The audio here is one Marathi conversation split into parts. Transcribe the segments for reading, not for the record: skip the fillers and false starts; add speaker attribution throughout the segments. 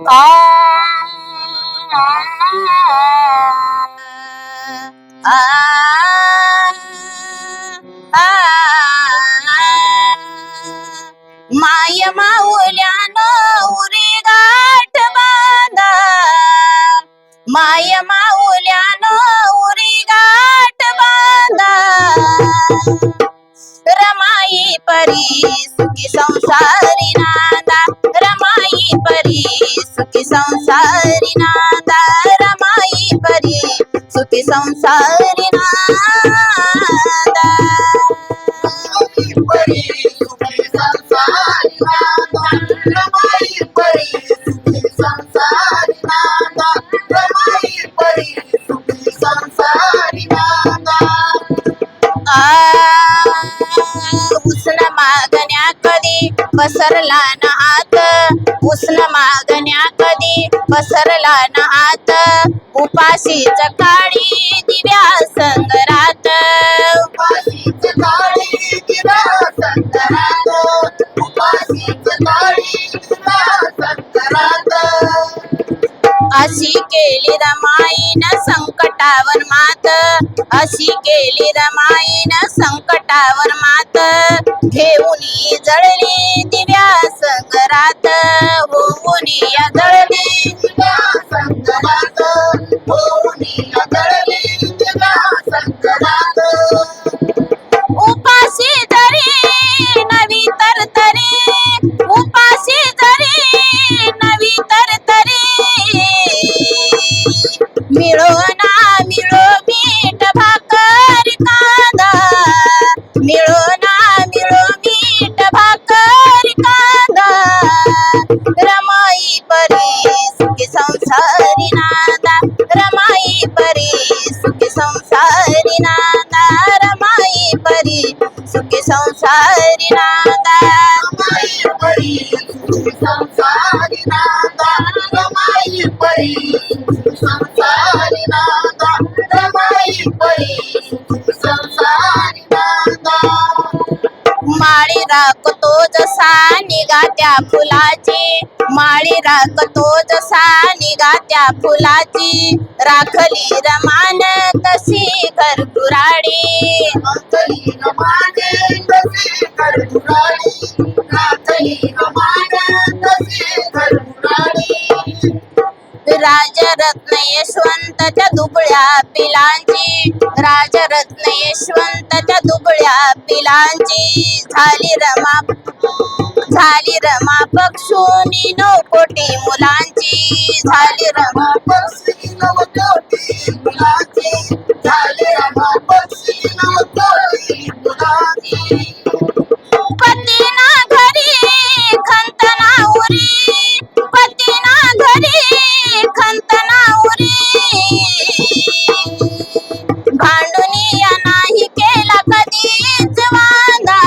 Speaker 1: आ आ आ माय माऊल्यानं उरी गाठ बांधा, माय माऊल्यानं उरी गाठ बांधा, रमाई परी सुखी संसारी नांदा, रमाई परी सुखी संसारी नांदा, रमाई परी सुखी संसारी नांदा,
Speaker 2: परी सुखी संसारी नांदा, रमाई परी सुखी संसारी नांदा, रमाई परी सुखी संसारी नांदा.
Speaker 1: उष्ण मागण्या कधी पसरला न हात, उष्ण मागण्या कधी पसरला न हात, उपाशीच काळी दिव्या संगरात,
Speaker 2: उपाशीच काळी दिव्या संगरात, उपाशीच काळी दिव्या संगरात.
Speaker 1: अशी केली रमाईन संकटावर मात, अशी केली रमाईन संकटावर मात, घेऊनी जळली दिव्या संगरात, होऊनी जळली
Speaker 2: दिव्या संगरात, होऊनी जळली दिव्या संगरात.
Speaker 1: उपाशी जरी नवी तरतरी, उपाशी जरी नवी तरतरी, मिळो ना मिळो मीठ भाकर कांदा, मिळो ना मिळो मीठ भाकर कांदा, रमाई परी सुखी संसारी नांदा, रमाई परी सुखी संसारी नांदा, रमाई परी सुखी संसारी नांदा,
Speaker 2: रमाई परी सुखी संसारी नांदा, रमाई परी सुखी संसारी नांदा, रमाई परी सुखी संसारी नांदा.
Speaker 1: माळी राखतो जसा निगा त्या फुलाची, माळी राखतो जसा निगा त्या फुलाची, राखली रमान तशी घरकुराडी,
Speaker 2: राखली रमाने तशी घरकुराडी, राखली रमाने तशी घरकुराडी.
Speaker 1: राजरत्न यशवंतच्या दुबळ्या पिलांची, राजरत्न यशवंतच्या दुबळ्या पिलांची, झाली रमा पक्षुनी 9 कोटी मुलांची, झाली रमा
Speaker 2: पक्षी 9 कोटी मुलांची, झाली रमा पक्षी 9 कोटी मुलांची.
Speaker 1: पतीना घरी खंतना उरी, पतीना घरी खंतना उरी, भांडुनिया नाही केला कधीच वांदा,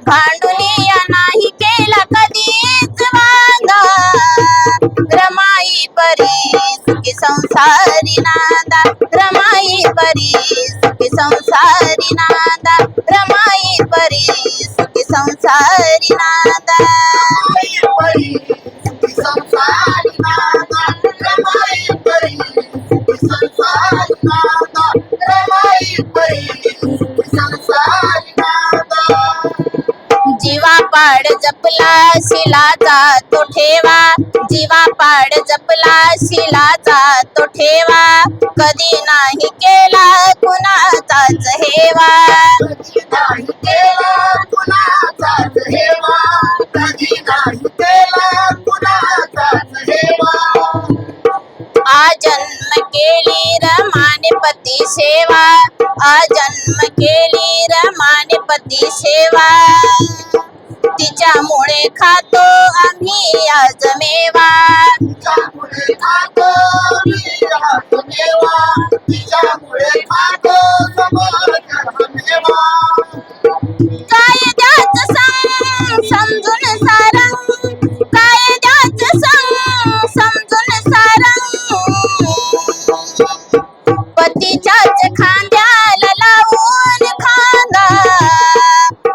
Speaker 1: भांडुनिया नाही केला कधीच वांदा, रमाई परी सुखी संसारी नांदा, रमाई परी सुखी संसारी नांदा, रमाई परी सुखी संसारी नांदा,
Speaker 2: रमाई परी सुखी संसारी नांदा, रमाई परी सुखी संसारी नांदा, रमाई परी सुखी संसारी नांदा.
Speaker 1: जीवा पाड जपला शिलाचा तो ठेवा, जीवा पाड जपला शिलाचा तो ठेवा, कधी नाही केला कुणाचाच हेवा,
Speaker 2: कधी नाही केला कुणाचाच हेवा, कधी नाही केला कुणाचाच हेवा.
Speaker 1: आजन्म केली रमाने पती सेवा, आजन्म केली रमाने पती सेवा, तिच्यामुळे खातो आम्ही आज मेवा,
Speaker 2: तिच्यामुळे खातो मी आज मेवा, तिच्यामुळे खातो समोर मेवा.
Speaker 1: कायद्याचं संग समजून सारंग, कायद्याचं संग समजून सारंग, पतीच्याच खांद्याला लावून खांदा,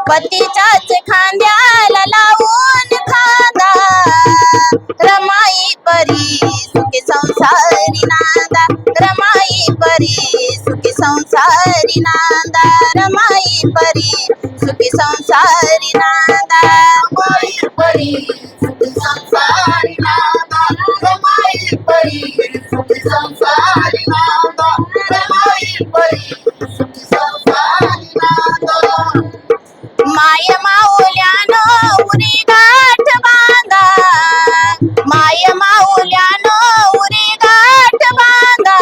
Speaker 1: पतीच्याच खांद्याला लावून खांदा, रमाई संसारी नांदा रमाई परी सुखी संसारी नांदा रमाई परी सुखी संसारी नांदा
Speaker 2: रमाई परी सुखी संसारी नांदा रमाई परी सुखी संसारी नांदा रमाई परी सुखी संसारी नांदा
Speaker 1: माय माऊल्यानो उरी गाठ बांधा माय माऊल्यानो उरी गाठ बांधा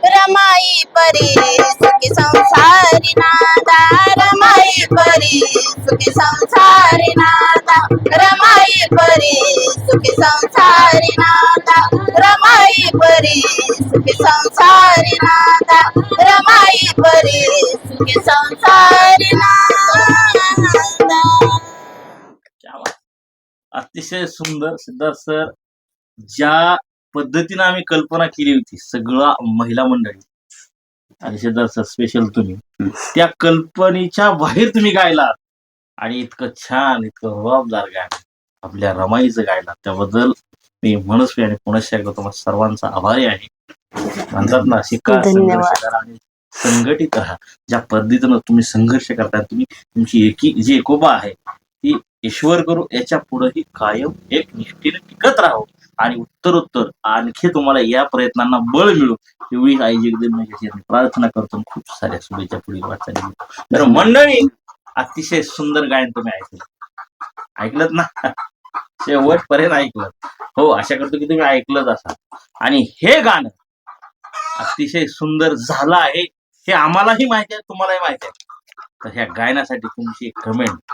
Speaker 1: रमाई परी सुखी संसारी नांदा रमाई परी सुखी संसारी नांदा रमाई परी सुखी संसारी नांदा रमाई परी सुखी संसारी नांदा रमाई परी सुखी संसारी नांदा.
Speaker 3: क्या बात. अतिशय सुंदर सिद्धार्थ सर. ज्या पद्धतीने आम्ही कल्पना केली होती सगळा महिला मंडळी आणि सिद्धार्थ सर स्पेशल तुम्ही त्या कल्पनेच्या बाहेर तुम्ही गायलात आणि इतकं छान इतकं रुबाबदार गाणं आपल्या रमाईचं गायलात त्याबद्दल मी मनस्वी आणि पुनश्च एकदा तुम्हाला सर्वांचा आभारी आहे. म्हणतात ना शिका संघर्ष करा आणि संघटित राहा. ज्या पद्धतीनं तुम्ही संघर्ष करताय तुम्ही तुमची जी एकोबा आहे ती ईश्वर करू याच्या पुढेही कायम एक निष्ठेने टिकत राहू आणि उत्तरोत्तर आणखी तुम्हाला या प्रयत्नांना बळ मिळू एवढी आई जगदंबेची प्रार्थना करतो. खूप साऱ्या शुभेच्छा पुढील वाटचाली. तर मंडळी अतिशय सुंदर गायन तुम्ही ऐकलत ना शेवटपर्यंत ऐकलं. हो आशा करतो की तुम्ही ऐकलंच असाल आणि हे गाणं अतिशय सुंदर झालं आहे हे आम्हालाही माहिती आहे तुम्हालाही माहिती आहे. तर ह्या गायनासाठी तुमची एक कमेंट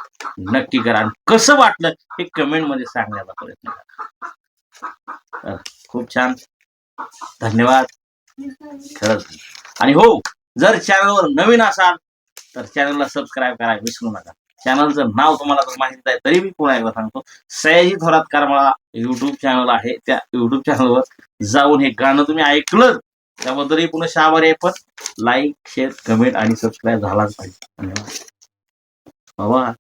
Speaker 3: नक्की करा आणि कसं वाटलं हे कमेंट मध्ये सांगण्याचा प्रयत्न करा. खूप छान धन्यवाद खरंच. आणि हो जर चॅनलवर नवीन असाल तर चॅनलला सबस्क्राईब करायला विसरू नका. चॅनलचं नाव तुम्हाला तर माहिती आहे तरी मी पुन्हा एकदा सांगतो सयाजी थोरात करमाळा युट्यूब चॅनल आहे. त्या युट्यूब चॅनलवर जाऊन हे गाणं तुम्ही ऐकलं त्याबद्दलही पुन्हा आभारी आहे. पण लाईक शेअर कमेंट आणि सबस्क्राईब झालाच पाहिजे. धन्यवाद बाबा.